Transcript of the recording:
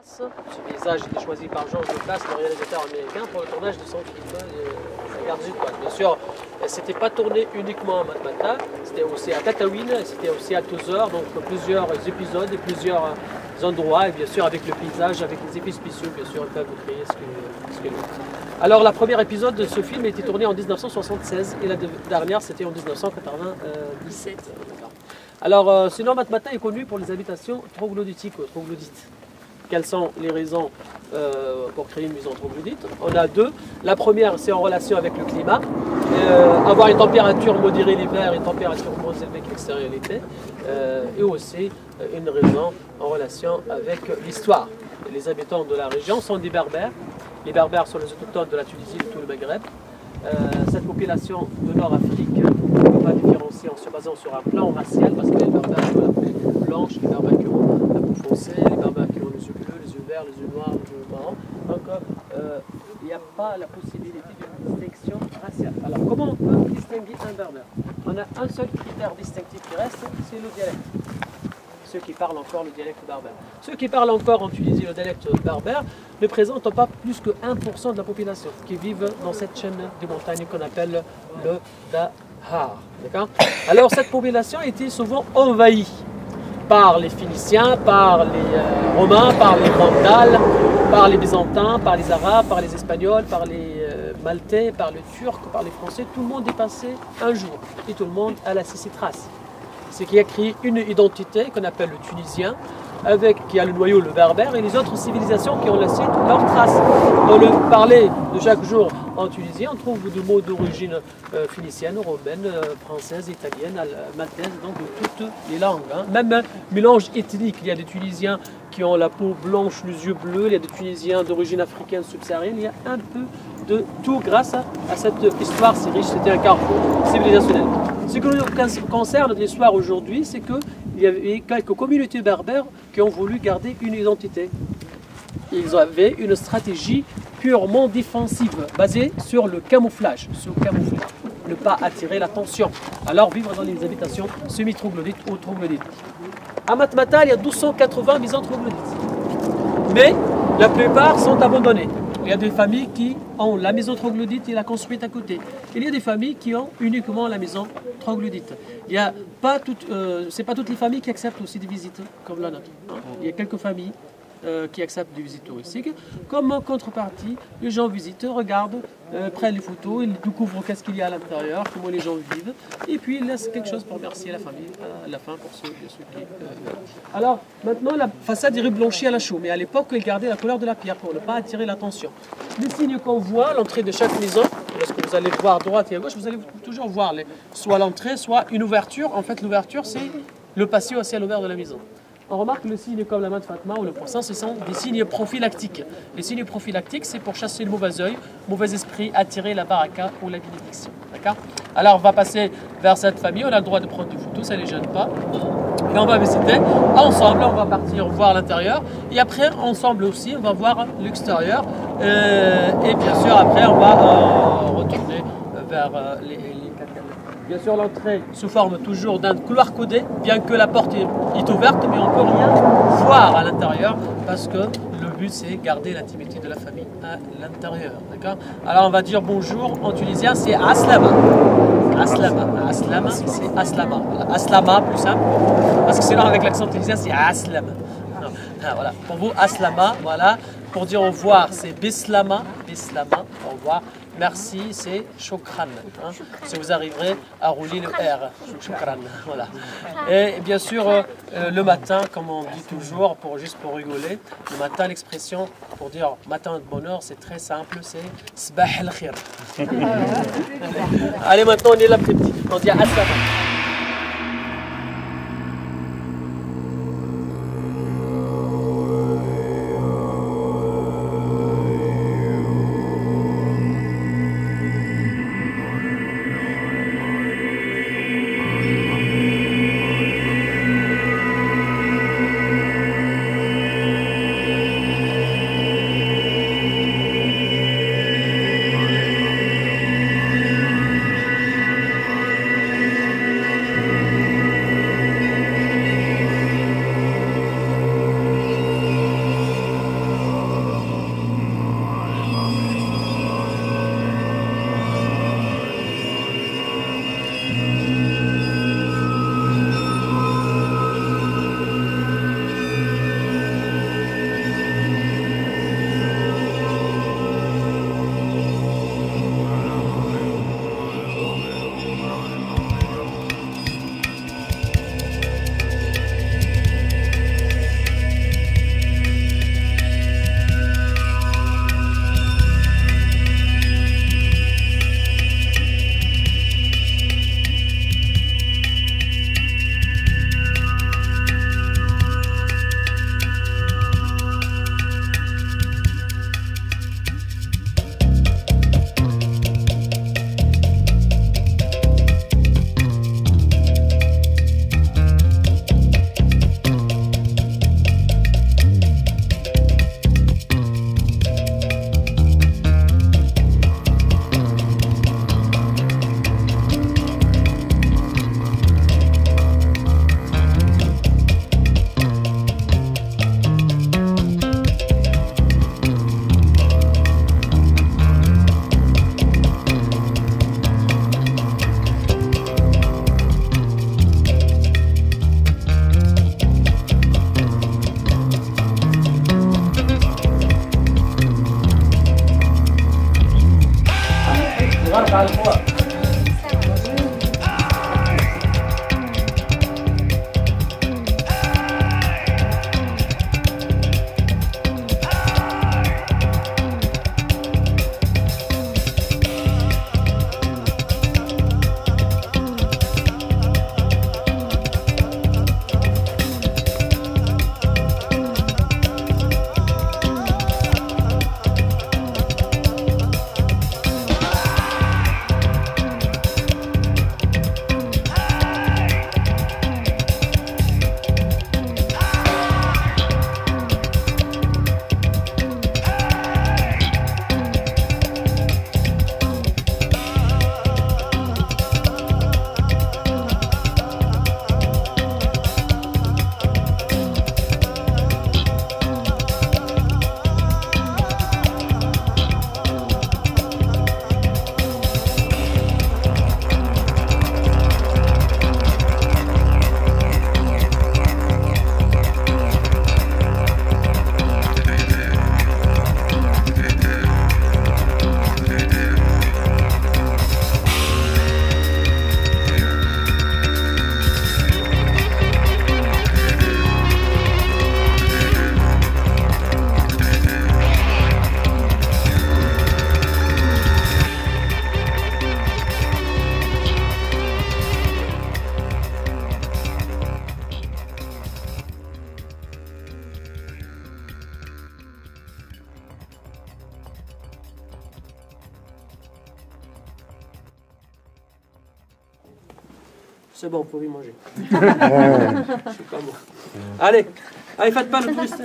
Ce paysage a été choisi par George Lucas, le réalisateur américain, pour le tournage de son film La Guerre des Étoiles. Bien sûr, c'était pas tourné uniquement à Matmata, c'était aussi à Tatooine, c'était aussi à Tozor, donc plusieurs épisodes et plusieurs endroits, et bien sûr avec le paysage, avec les effets spéciaux, bien sûr, ils peuvent créer ce que Alors, le premier épisode de ce film a été tourné en 1976 et la dernière c'était en 1997. Alors, sinon, Matmata est connu pour les habitations troglodytiques, troglodytes. Quelles sont les raisons pour créer une maison troglodyte? On a deux. La première, c'est en relation avec le climat. Avoir une température modérée l'hiver et une température moins élevée que l'extérieur l'été. Et aussi une raison en relation avec l'histoire. Les habitants de la région sont des Berbères. Les Berbères sont les autochtones de la Tunisie, de tout le Maghreb. Cette population de Nord-Afrique, on ne peut pas différencier en se basant sur un plan racial, parce que les Berbères ont la peau blanche, les Berbères qui ont la peau foncée, les Berbères qui ont les yeux bleus, les yeux verts, les yeux noirs, les yeux marrons. Donc il n'y a pas la possibilité d'une distinction raciale. Alors comment on peut distinguer un Berbère? On a un seul critère distinctif qui reste, c'est le dialecte. Ceux qui parlent encore le dialecte berbère. Ceux qui parlent encore en Tunisie le dialecte berbère ne présentent pas plus que 1% de la population qui vivent dans cette chaîne de montagnes qu'on appelle le Dahar. Alors cette population a été souvent envahie par les Phéniciens, par les Romains, par les Vandales, par les Byzantins, par les Arabes, par les Espagnols, par les Maltais, par les Turcs, par les Français. Tout le monde est passé un jour et tout le monde a laissé ses traces. C'est qui a créé une identité qu'on appelle le tunisien, qui a le noyau le berbère, et les autres civilisations qui ont laissé toutes leurs traces. Dans le parler de chaque jour en Tunisie, on trouve des mots d'origine phénicienne, romaine, française, italienne, maltaise, donc de toutes les langues. Même un mélange ethnique, il y a des Tunisiens qui ont la peau blanche, les yeux bleus, il y a des Tunisiens d'origine africaine subsaharienne, il y a un peu de tout grâce à cette histoire si riche, c'était un carrefour civilisationnel. Ce qui nous concerne l'histoire aujourd'hui, c'est qu'il y avait quelques communautés berbères qui ont voulu garder une identité. Ils avaient une stratégie purement défensive, basée sur le camouflage, ne pas attirer l'attention. Alors vivre dans les habitations semi-troglodytes ou troglodytes. À Matmata, il y a 1280 maisons troglodytes. Mais la plupart sont abandonnées. Il y a des familles qui ont la maison troglodyte et la construite à côté. Il y a des familles qui ont uniquement la maison troglodyte. Il y a pas toutes, c'est pas toutes les familles qui acceptent aussi des visites comme la nôtre. Il y a quelques familles qui acceptent des visites touristiques. Comme en contrepartie, les gens visitent, regardent, prennent les photos, ils découvrent qu'est-ce qu'il y a à l'intérieur, comment les gens vivent, et puis ils laissent quelque chose pour remercier la famille à la fin pour ceux qui Alors maintenant la façade est reblanchie à la chaux, mais à l'époque ils gardaient la couleur de la pierre pour ne pas attirer l'attention. Les signes qu'on voit à l'entrée de chaque maison, lorsque vous allez voir à droite et à gauche, vous allez toujours voir soit l'entrée, soit une ouverture. En fait l'ouverture c'est le patio à ciel ouvert de la maison. On remarque le signe comme la main de Fatma ou le poisson, ce sont des signes prophylactiques. Les signes prophylactiques, c'est pour chasser le mauvais œil, mauvais esprit, attirer la baraka ou la bénédiction. D'accord? Alors on va passer vers cette famille, on a le droit de prendre des photos, ça ne les gêne pas. Et on va visiter ensemble, on va partir voir l'intérieur. Et après, ensemble aussi, on va voir l'extérieur. Et bien sûr, après, on va retourner vers les Bien sûr, l'entrée se forme toujours d'un couloir codé, bien que la porte est ouverte, mais on ne peut rien voir à l'intérieur parce que le but c'est garder l'intimité de la famille à l'intérieur. Alors on va dire bonjour en tunisien, c'est Aslama. Aslama, Aslama, c'est Aslama. Voilà. Aslama, plus simple, parce que sinon avec l'accent tunisien c'est Aslama. Voilà. Pour vous, Aslama, voilà. Pour dire au revoir, c'est Bislama, Bislama, au revoir. Merci, c'est Shukran. Si vous arriverez à rouler le R, Shukran. Voilà. Et bien sûr, le matin, comme on dit toujours, juste pour rigoler, le matin, l'expression pour dire matin de bonheur, c'est très simple, c'est Sbah al-Khir. Allez, maintenant, on est là, petit. On dit Aslama. C'est bon, vous pouvez manger. Je suis comme moi. Allez, allez, faites pas le touriste.